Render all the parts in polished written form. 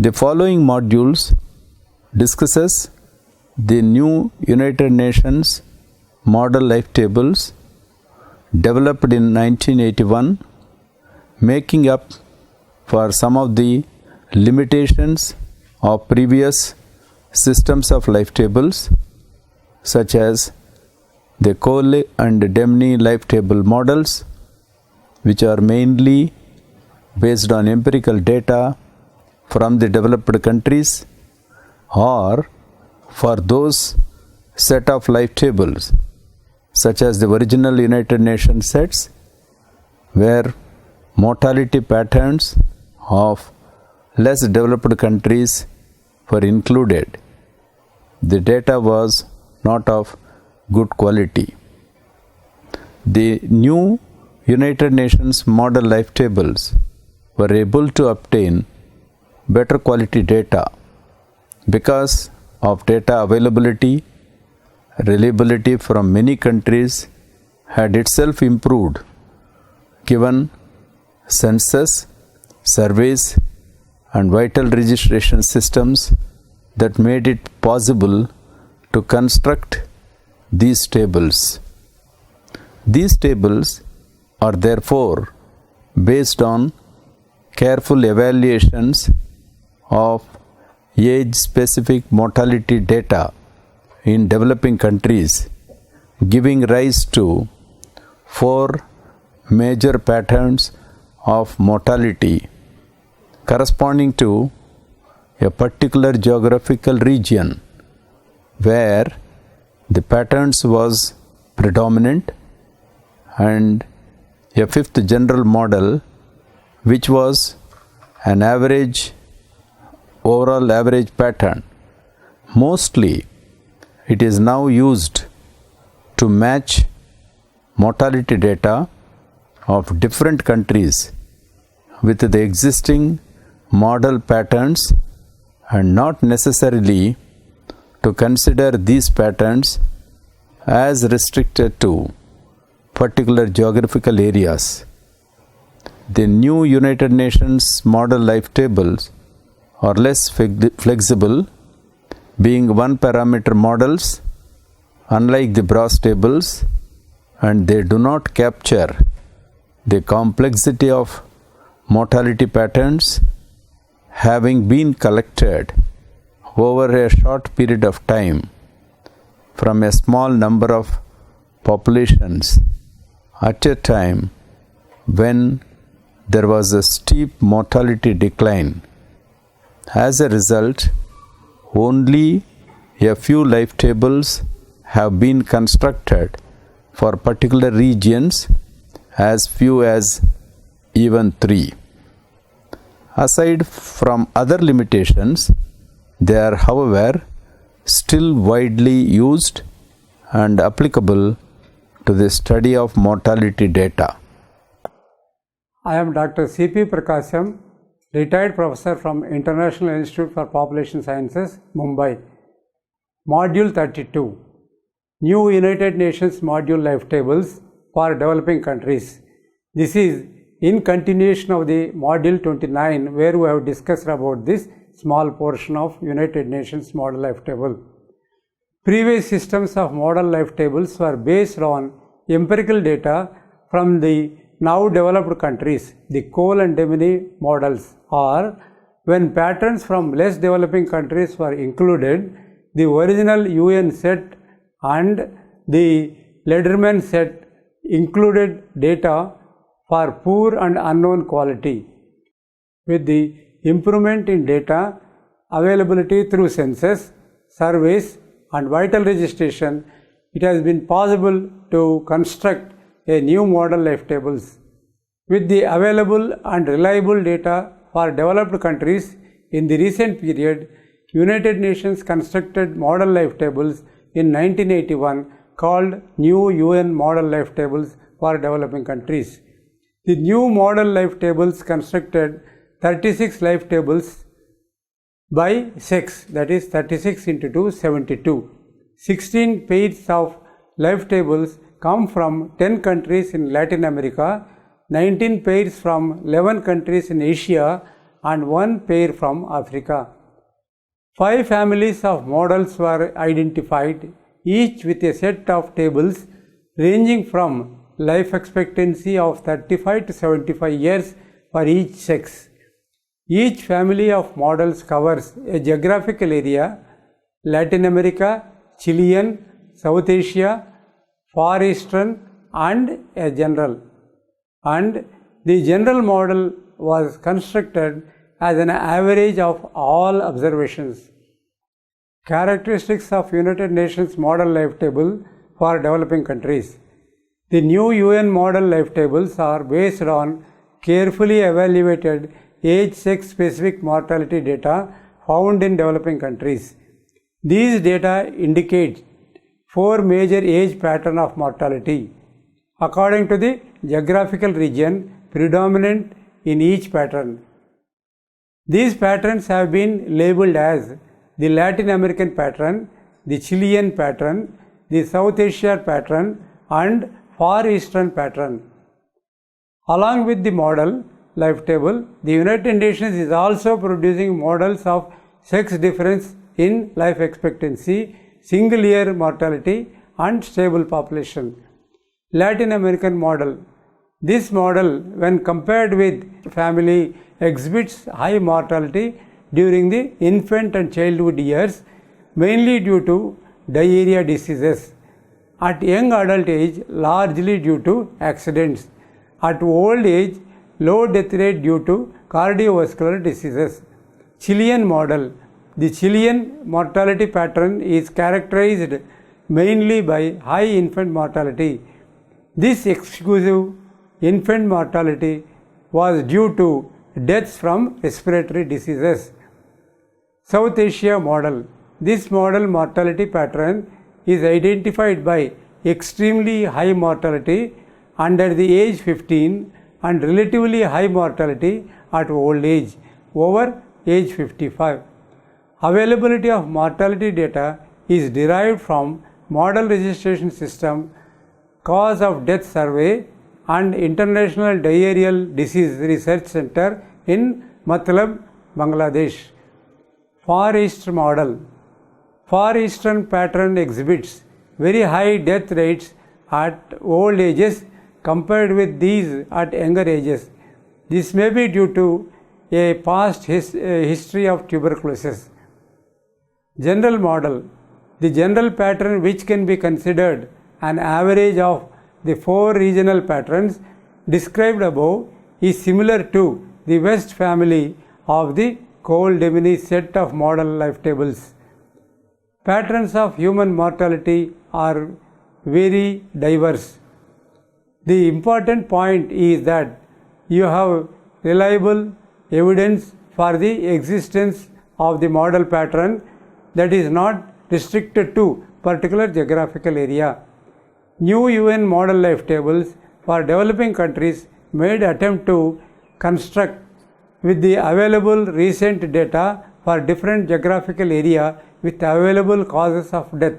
The following modules discusses the new United Nations Model Life Tables developed in 1981, making up for some of the limitations of previous systems of life tables, such as the Cole and Demny life table models, which are mainly based on empirical data from the developed countries, or for those set of life tables such as the original United Nations sets, where mortality patterns of less developed countries were included. The data was not of good quality. The new United Nations model life tables were able to obtain better quality data because of data availability. Reliability from many countries had itself improved given census, surveys, and vital registration systems that made it possible to construct these tables. These tables are therefore based on careful evaluations of age-specific mortality data in developing countries, giving rise to 4 major patterns of mortality corresponding to a particular geographical region where the patterns was predominant, and a 5th general model which was an overall average pattern. Mostly it is now used to match mortality data of different countries with the existing model patterns, and not necessarily to consider these patterns as restricted to particular geographical areas. The new United Nations model life tables are less flexible, being one parameter models unlike the Bros tables, and they do not capture the complexity of mortality patterns having been collected over a short period of time from a small number of populations at a time when there was a steep mortality decline. As a result, only a few life tables have been constructed for particular regions, as few as even 3. Aside from other limitations, they are, however, still widely used and applicable to the study of mortality data. I am Dr. C.P. Prakasham, retired professor from International Institute for Population Sciences, Mumbai. Module 32, New United Nations Module Life Tables for Developing Countries. This is in continuation of the Module 29, where we have discussed about this small portion of United Nations Model Life Table. Previous systems of model life tables were based on empirical data from the now developed countries, the Cole and Demny models, or when patterns from less developing countries were included, the original UN set and the Lederman set included data for poor and unknown quality. With the improvement in data availability through census, surveys, and vital registration, it has been possible to construct a new model life tables. With the available and reliable data for developed countries in the recent period, United Nations constructed model life tables in 1981 called New UN Model Life Tables for Developing Countries. The new model life tables constructed 36 life tables by sex, that is 36 into 2, 72. 16 pairs of life tables come from 10 countries in Latin America, 19 pairs from 11 countries in Asia, and 1 pair from Africa. 5 families of models were identified, each with a set of tables ranging from life expectancy of 35 to 75 years for each sex. Each family of models covers a geographical area: Latin America, Chilean, South Asia, Far Eastern, and a general. And the general model was constructed as an average of all observations. Characteristics of United Nations Model Life Table for developing countries. The new UN Model Life Tables are based on carefully evaluated age-sex specific mortality data found in developing countries. These data indicate 4 major age patterns of mortality according to the geographical region predominant in each pattern. These patterns have been labeled as the Latin American pattern, the Chilean pattern, the South Asia pattern, and Far Eastern pattern. Along with the model life table, the United Nations is also producing models of sex difference in life expectancy, single year mortality, and stable population. Latin American model. This model, when compared with family, exhibits high mortality during the infant and childhood years, mainly due to diarrhea diseases. At young adult age, largely due to accidents. At old age, low death rate due to cardiovascular diseases. Chilean model. The Chilean mortality pattern is characterized mainly by high infant mortality. This exclusive infant mortality was due to deaths from respiratory diseases. South Asia model. This model mortality pattern is identified by extremely high mortality under the age 15 and relatively high mortality at old age over age 55. Availability of mortality data is derived from Model Registration System, Cause of Death Survey, and International Diarrheal Disease Research Center in Matlab, Bangladesh. Far East model. Far Eastern pattern exhibits very high death rates at old ages compared with these at younger ages. This may be due to a past history of tuberculosis. General model. The general pattern, which can be considered an average of the 4 regional patterns described above, is similar to the West family of the Cole-Deminy set of model life tables. Patterns of human mortality are very diverse. The important point is that you have reliable evidence for the existence of the model pattern that is not restricted to particular geographical area. New UN model life tables for developing countries made attempt to construct with the available recent data for different geographical area with available causes of death.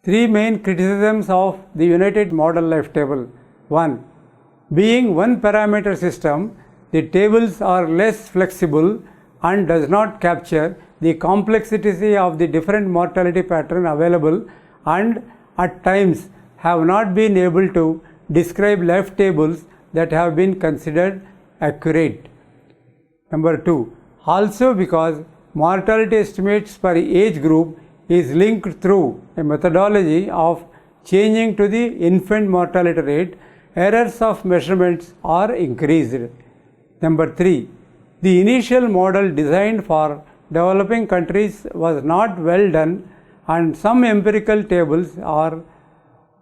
3 main criticisms of the United Model Life Table. 1. Being one parameter system, the tables are less flexible and does not capture the complexity of the different mortality pattern available, and at times have not been able to describe life tables that have been considered accurate. Number 2. Also because mortality estimates per age group is linked through a methodology of changing to the infant mortality rate, errors of measurements are increased. Number 3. The initial model designed for developing countries was not well done, and some empirical tables are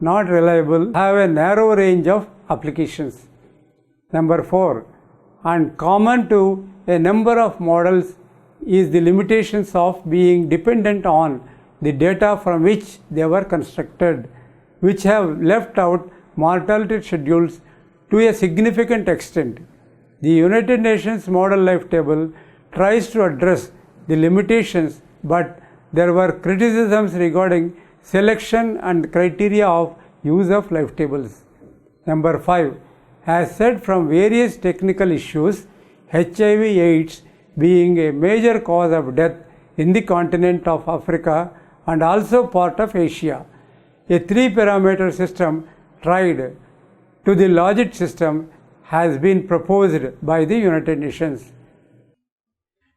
not reliable, have a narrow range of applications. Number 4. And common to a number of models is the limitations of being dependent on the data from which they were constructed, which have left out mortality schedules to a significant extent. The United Nations Model Life Table tries to address the limitations, but there were criticisms regarding selection and criteria of use of life tables. Number 5. As said, from various technical issues, HIV/AIDS being a major cause of death in the continent of Africa and also part of Asia. A 3-parameter system tried to the logit system has been proposed by the United Nations.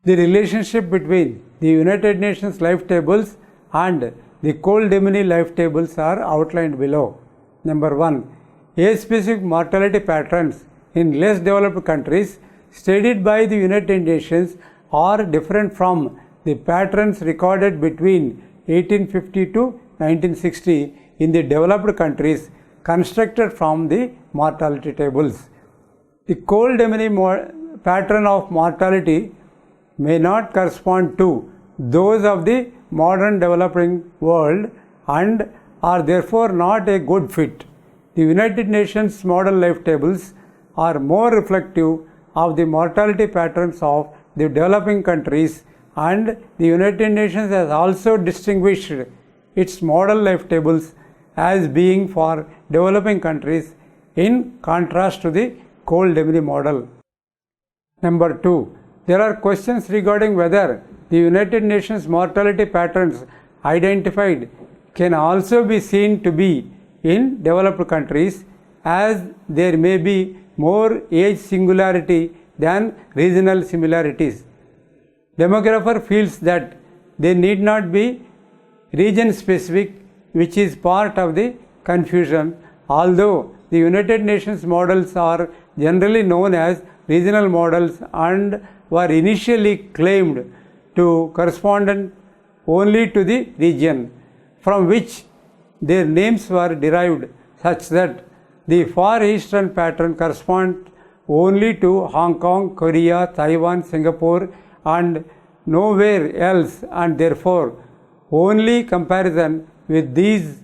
The relationship between the United Nations life tables and the Kohl-Demeny life tables are outlined below. Number 1. Age-specific mortality patterns in less developed countries studied by the United Nations are different from the patterns recorded between 1850 to 1960 in the developed countries constructed from the mortality tables. The Kohl-Demeny pattern of mortality may not correspond to those of the modern developing world and are therefore not a good fit. The United Nations model life tables are more reflective of the mortality patterns of the developing countries, and the United Nations has also distinguished its model life tables as being for developing countries in contrast to the Kohl-Demeny model. Number 2. There are questions regarding whether the United Nations mortality patterns identified can also be seen to be in developed countries, as there may be more age singularity than regional similarities. Demographer feels that they need not be region specific, which is part of the confusion, although the United Nations models are generally known as regional models and were initially claimed to correspond only to the region from which their names were derived, such that the Far Eastern pattern corresponds only to Hong Kong, Korea, Taiwan, Singapore and nowhere else, and therefore only comparison with these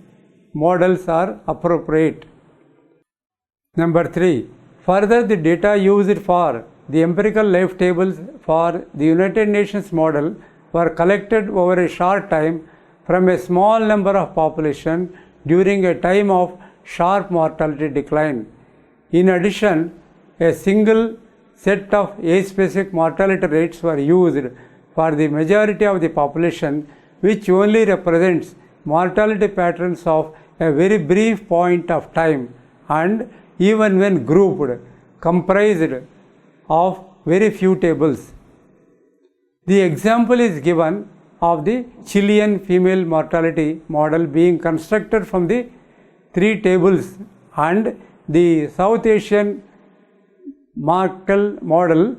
models are appropriate. Number 3. Further, the data used for the empirical life tables for the United Nations model were collected over a short time from a small number of population during a time of sharp mortality decline. In addition, a single set of age-specific mortality rates were used for the majority of the population, which only represents mortality patterns of a very brief point of time and, even when grouped, comprised of very few tables. The example is given of the Chilean female mortality model being constructed from the 3 tables and the South Asian Markel model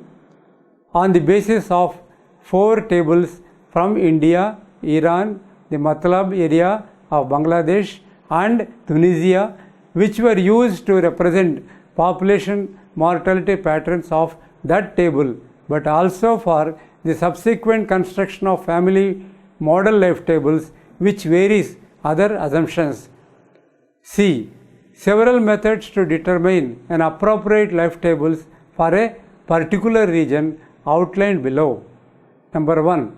on the basis of 4 tables from India, Iran, the Matlab area of Bangladesh and Tunisia, which were used to represent population mortality patterns of that table, but also for the subsequent construction of family model life tables, which varies other assumptions. C. Several methods to determine an appropriate life tables for a particular region outlined below. Number 1.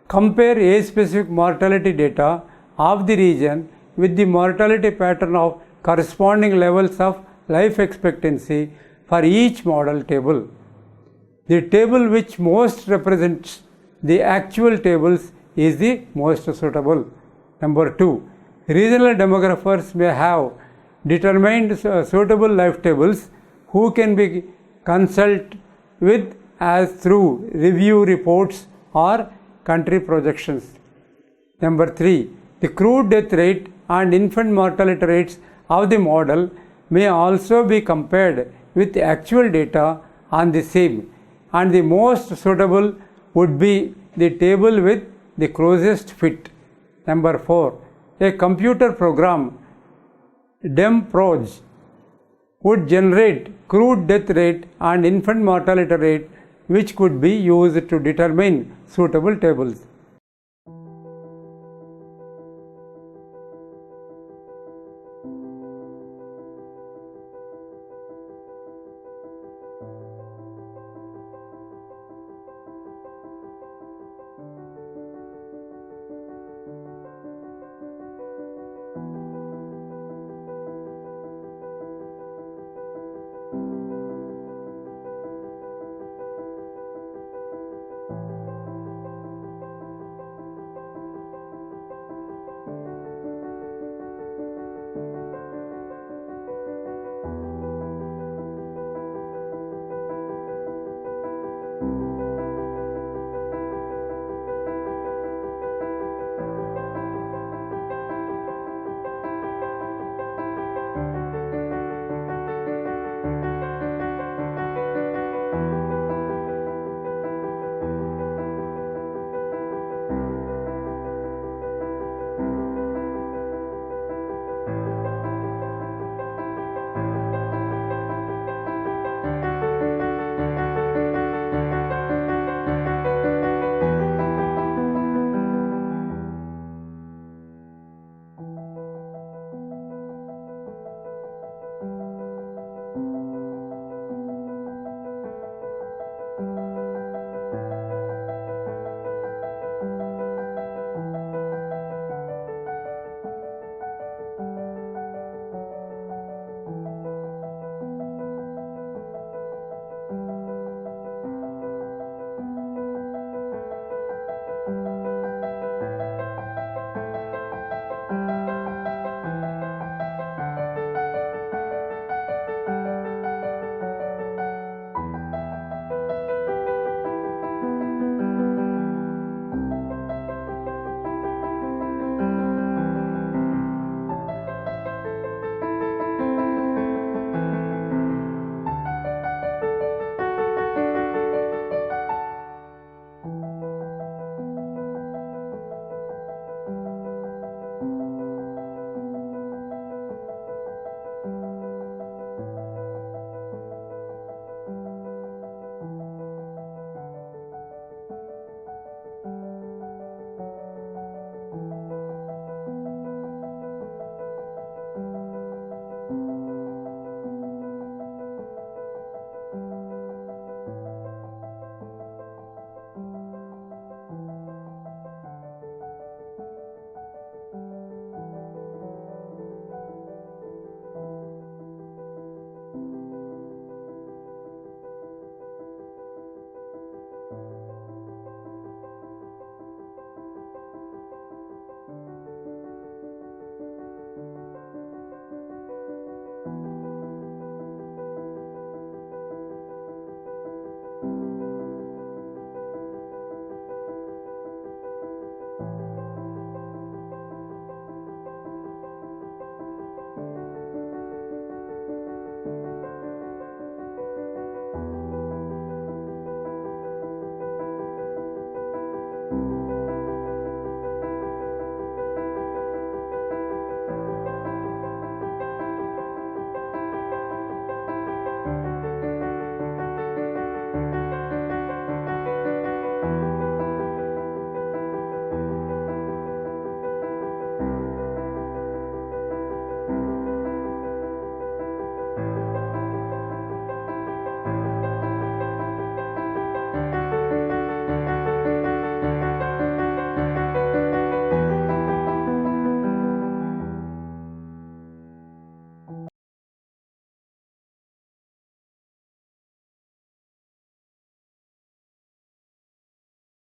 Compare age-specific mortality data of the region with the mortality pattern of corresponding levels of life expectancy for each model table. The table which most represents the actual tables is the most suitable. Number 2. Regional demographers may have determined suitable life tables who can be consulted with as through review reports or country projections. Number 3. The crude death rate and infant mortality rates of the model may also be compared with actual data on the same, and the most suitable would be the table with the closest fit. Number 4. A computer program, DemProj, would generate crude death rate and infant mortality rate, which could be used to determine suitable tables.